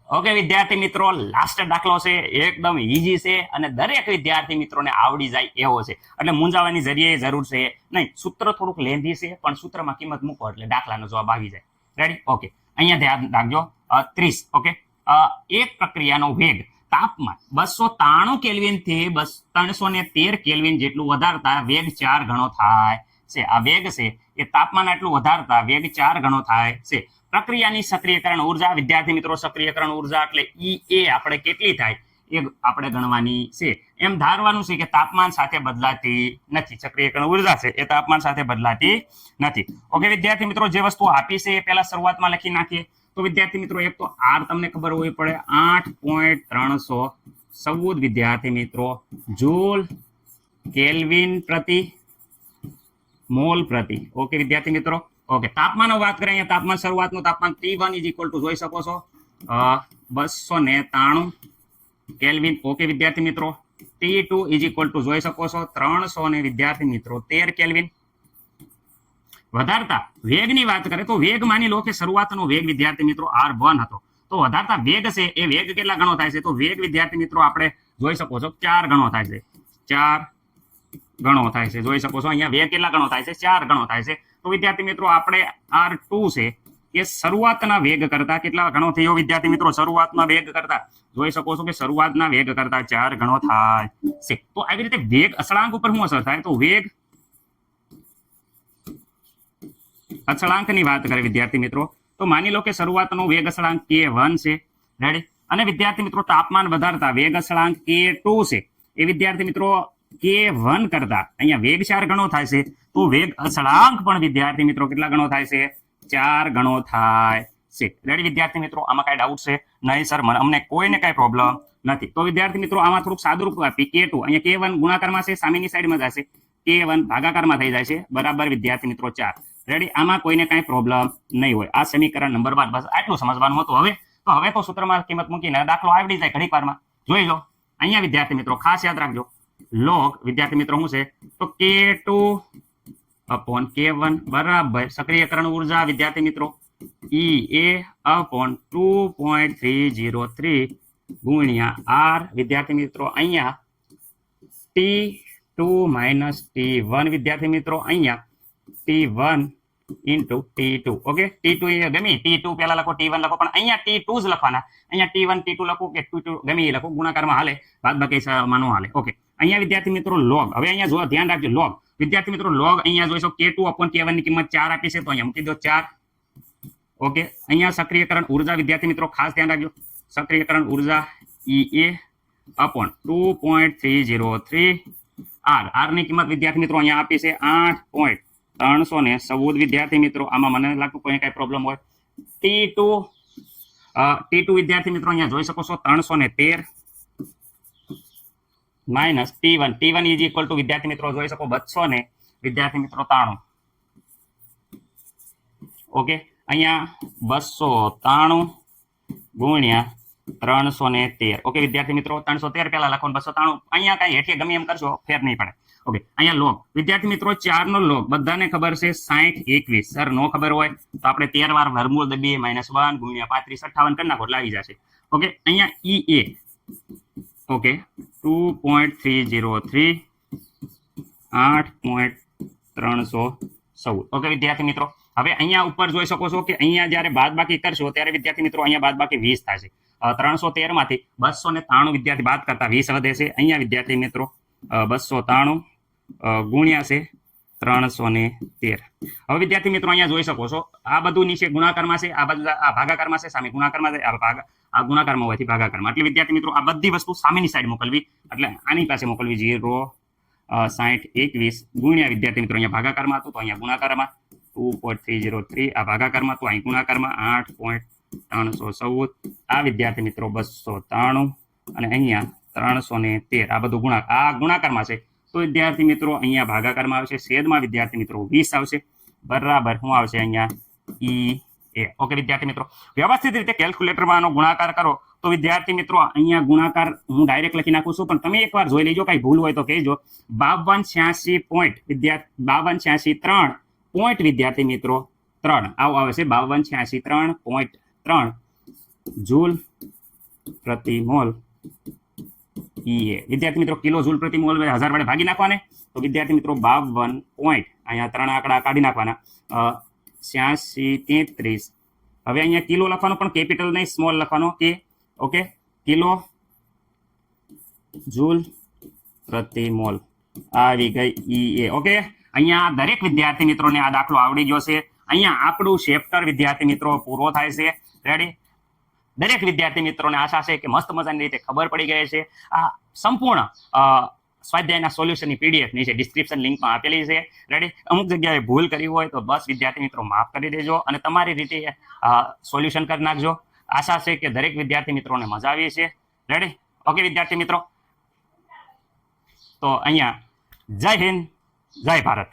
Okay વિદ્યાર્થી મિત્રો, last દાખલો છે, એકદમ ઈઝી છે અને દરેક વિદ્યાર્થી મિત્રોને આવડી જાય એવો છે, એટલે મૂંઝાવાની જરીએ જરૂર છે નહીં. સૂત્ર થોડુંક લેન્ધી છે, પણ સૂત્રમાં કિંમત મૂકો એટલે દાખલાનો જવાબ આવી જાય. રેડી? ઓકે, અહીંયા ધ્યાન રાખજો. 30. ઓકે, એક પ્રક્રિયાનો વેગ તાપમાન 293 કેલ્વિન થી 313 કેલ્વિન જેટલું વધારતા વેગ 4 ગણો થાય છે. આ વેગ છે એ તાપમાન આટલું વધારતા વેગ 4 ગણો થાય છે. પ્રક્રિયાની સક્રિયકરણ ઉર્જા, વિદ્યાર્થી મિત્રો, સક્રિયકરણ ઉર્જા એટલે એ આપણે કેટલી થાય એ આપણે ગણવાની છે. એમ ધારવાનું છે કે તાપમાન સાથે બદલાતી નથી. સક્રિયકરણ ઉર્જા છે એ તાપમાન સાથે બદલાતી નથી. ઓકે વિદ્યાર્થી મિત્રો, જે વસ્તુ આપી છે એ પહેલા શરૂઆતમાં લખી નાખીએ. તો વિદ્યાર્થી મિત્રો, એક તો આર તમને ખબર હોવી પડે, 8.314 વિદ્યાર્થી મિત્રો જૂલ કેલ્વિન પ્રતિ મોલ પ્રતિ. ઓકે વિદ્યાર્થી મિત્રો, ઓકે તાપમાન વાત કરીએ. અહીંયા તાપમાન, શરૂઆતનું તાપમાન T1 ઇઝ ઇક્વલ ટુ જોઈ શકો છો 293 કેલ્વિન. ઓકે વિદ્યાર્થી મિત્રો, T2 ઇઝ ઇક્વલ ટુ જોઈ શકો છો 300 વિદ્યાર્થી મિત્રો 13 કેલ્વિન. વધારતા વેગની વાત કરે તો વેગ માની લો કે શરૂઆતનો વેગ વિદ્યાર્થી મિત્રો R1 હતો, તો વધારતા વેગ છે એ વેગ કેટલા ગણો થાય છે? તો વેગ વિદ્યાર્થી મિત્રો આપણે જોઈ શકો છો 4 ગણો થાય છે. 4 ગણો થાય છે, જોઈ શકો છો. અહીંયા વેગ કેટલા ગણો થાય છે? 4 ગણો થાય છે. તો વિદ્યાર્થી મિત્રો આપણે R2 છે એ શરૂઆતના વેગ કરતા કેટલા ગણો થયો વિદ્યાર્થી મિત્રો? શરૂઆતના વેગ કરતા જોઈ શકો છો કે શરૂઆતના વેગ કરતા 4 ગણો થાય છે. તો આવી રીતે વેગ અચળાંક ઉપર શું અસર થાય? તો વેગ અચળાંકની વાત કરે વિદ્યાર્થી મિત્રો, તો માની લો કે શરૂઆતનો વેગ અચળાંક K1 છે. રેડી? અને વિદ્યાર્થી મિત્રો તાપમાન વધારતા વેગ અચળાંક K2 છે એ વિદ્યાર્થી મિત્રો K1 કરતા અહીંયા વેગ 4 ગણો થાય છે. તો વેગ અચળાંક પણ વિદ્યાર્થી મિત્રો કેટલા ગણો થાય છે? 4 ગણો થાય છે. રેડી વિદ્યાર્થી મિત્રો, આમાં કઈ ડાઉટ છે? નહીં સર, અમને કોઈને કઈ પ્રોબ્લેમ નથી. તો વિદ્યાર્થી મિત્રો આમાં થોડુંક સાદુરૂપ આપી. K2 અહીંયા K1 ગુણાકારમાં છે, સામેની સાઈડમાં જશે, K1 ભાગાકારમાં થઈ જાય છે, બરાબર વિદ્યાર્થી મિત્રો 4. રેડી? આમાં કોઈને કઈ પ્રોબ્લેમ નહીં હોય. આ સમીકરણ નંબર 12. બસ આટલું સમજવાનું હતું. હવે તો સૂત્રમાં કિંમત મૂકીને દાખલો આવડી જાય ઘડીક વારમાં. જોઈ લો અહીંયા વિદ્યાર્થી મિત્રો, ખાસ યાદ રાખજો, લોગ વિદ્યાર્થી મિત્રો શું છે? તો K2 અપોન K1 બરાબર સક્રિયકરણ ઉર્જા વિદ્યાર્થી મિત્રો EA અપોન 2.303 ગુણ્યા R વિદ્યાર્થી મિત્રો અહીંયા T2 માઇનસ T1 વિદ્યાર્થી મિત્રો અહીંયા T1 into T2. Okay, T2 એ ગમે T2 પહેલા લખો, T1 લખો, પણ અહીંયા T2 જ લખવાના. અહીંયા T1 T2 લખો કે T2 ગમે એ લખો, ગુણાકારમાં હાલે, બાદબાકી માં હાલે. ઓકે, અહીંયા વિદ્યાર્થી મિત્રો લોગ, હવે અહીંયા જો ધ્યાન રાખજો, લોગ વિદ્યાર્થી મિત્રો લોગ અહીંયા જોઈશો K2 અપોન K1 ની કિંમત 4 આપી છે, તો અહીંયા મૂકી દો 4. ઓકે, અહીંયા સક્રિયકરણ ઉર્જા વિદ્યાર્થી મિત્રો ખાસ ધ્યાન રાખજો, સક્રિયકરણ ઉર્જા EA અપોન 2.303 R ની કિંમત વિદ્યાર્થી મિત્રો અહીંયા આપી છે 8.314 વિદ્યાર્થી મિત્રો. આમાં મને લાગતું કોઈ કઈ પ્રોબ્લેમ હોય. T2 વિદ્યાર્થી મિત્રો અહીંયા જોઈ શકો છો 313 minus T1 is equal to વિદ્યાર્થી મિત્રો જોઈ શકો 200 વિદ્યાર્થી મિત્રો 93. ઓકે, અહીંયા 293 ગુણ્યા 313. ઓકે વિદ્યાર્થી મિત્રો 313 પહેલા લખો, 293 અહીંયા કઈ હેઠે ગમે એમ કરશો ફેર નહીં પડે. ઓકે, અહીંયા લોગ વિદ્યાર્થી મિત્રો 4 નો લોગ બધાને ખબર છે 60 21. સર નો ખબર હોય તો આપણે 13 વાર વર્ગમૂળ દબીએ, -1 ગુણ્યા 35 58 કરી નાખો એટલે આવી જશે. ઓકે, અહીંયા EA ઓકે 2.303 8.314. ઓકે વિદ્યાર્થી મિત્રો, હવે અહીંયા ઉપર જોઈ શકો છો કે અહીંયા જ્યારે બાદબાકી કરશો ત્યારે વિદ્યાર્થી મિત્રો અહીંયા બાદબાકી 20 થશે. 313 માંથી 293 વિદ્યાર્થી બાદ કરતા 20 વધે છે. અહીંયા વિદ્યાર્થી મિત્રો 293 ગુણ્યા છે 313. હવે વિદ્યાર્થી મિત્રો અહીંયા જોઈ શકો છો આ બધું નીચે ગુણાકારમાં છે, આ બધું આ ભાગાકારમાં છે, સામે ગુણાકારમાં છે, આ ગુણાકારમાં હોવાથી ભાગાકારમાં. એટલે વિદ્યાર્થી મિત્રો આ બધી વસ્તુ સામેની સાઈડ મોકલવી, એટલે આની પાસે મોકલવી 0 60 21 ગુણ્યા વિદ્યાર્થી મિત્રો અહીંયા ભાગાકારમાં હતું તો અહીંયા ગુણાકારમાં 2.303, આ ભાગાકારમાં તો અહીં ગુણાકારમાં 8.314. આ વિદ્યાર્થી મિત્રો 293 અને અહીંયા 313. આ બધું ગુણાકારમાં છે, તો વિદ્યાર્થી મિત્રો અહીંયા ભાગાકારમાં આવશે, છેદમાં વિદ્યાર્થી મિત્રો 20 આવશે, બરાબર શું આવશે અહીંયા EA. ઓકે વિદ્યાર્થી મિત્રો, વ્યવસ્થિત રીતે કેલ્ક્યુલેટરમાં આનો ગુણાકાર કરો તો વિદ્યાર્થી મિત્રો અહીંયા ગુણાકાર હું ડાયરેક્ટ લખી નાખું છું, પણ તમે એકવાર જોઈ લેજો, કઈ ભૂલ હોય તો કહેજો. 5286 પોઈન્ટ વિદ્યાર્થી 5286 3 પોઈન્ટ વિદ્યાર્થી મિત્રો 3 આવું આવે છે. 5286 3.3 જૂલ પ્રતિ મોલ ઈએ. વિદ્યાર્થી મિત્રો કિલો જૂલ પ્રતિ મોલ 1000 વડે ભાગી નાખવાને તો વિદ્યાર્થી મિત્રો 52 પોઈન્ટ, અહીંયા 3 આંકડા કાઢી નાખવાના, 86 33. હવે અહીંયા કિલો લખવાનો પણ કેપિટલ નહીં સ્મોલ લખવાનો કે ઓકે કિલો જૂલ પ્રતિ મોલ આવી ગઈ ઈએ. ઓકે અહીંયા દરેક વિદ્યાર્થી મિત્રોને આ દાખલો આવડી ગયો છે. અહીંયા આપણું ચેપ્ટર વિદ્યાર્થી મિત્રો પૂરો થાય છે. રેડી? દરેક વિદ્યાર્થી મિત્રોને આશા છે કે મસ્ત મજાની રીતે ખબર પડી ગઈ છે. આ સંપૂર્ણ સ્વાધ્યાયના સોલ્યુશનની પીડીએફ નીચે ડિસ્ક્રિપ્શન લિંકમાં આપેલી છે. રેડી? અમુક જગ્યાએ ભૂલ કરી હોય તો બસ વિદ્યાર્થી મિત્રો માફ કરી દેજો અને તમારી રીતે સોલ્યુશન કરી નાખજો. આશા છે કે દરેક વિદ્યાર્થી મિત્રોને મજા આવી છે. રેડી? ઓકે વિદ્યાર્થી મિત્રો, તો અહીંયા જય હિન્દ, જય ભારત.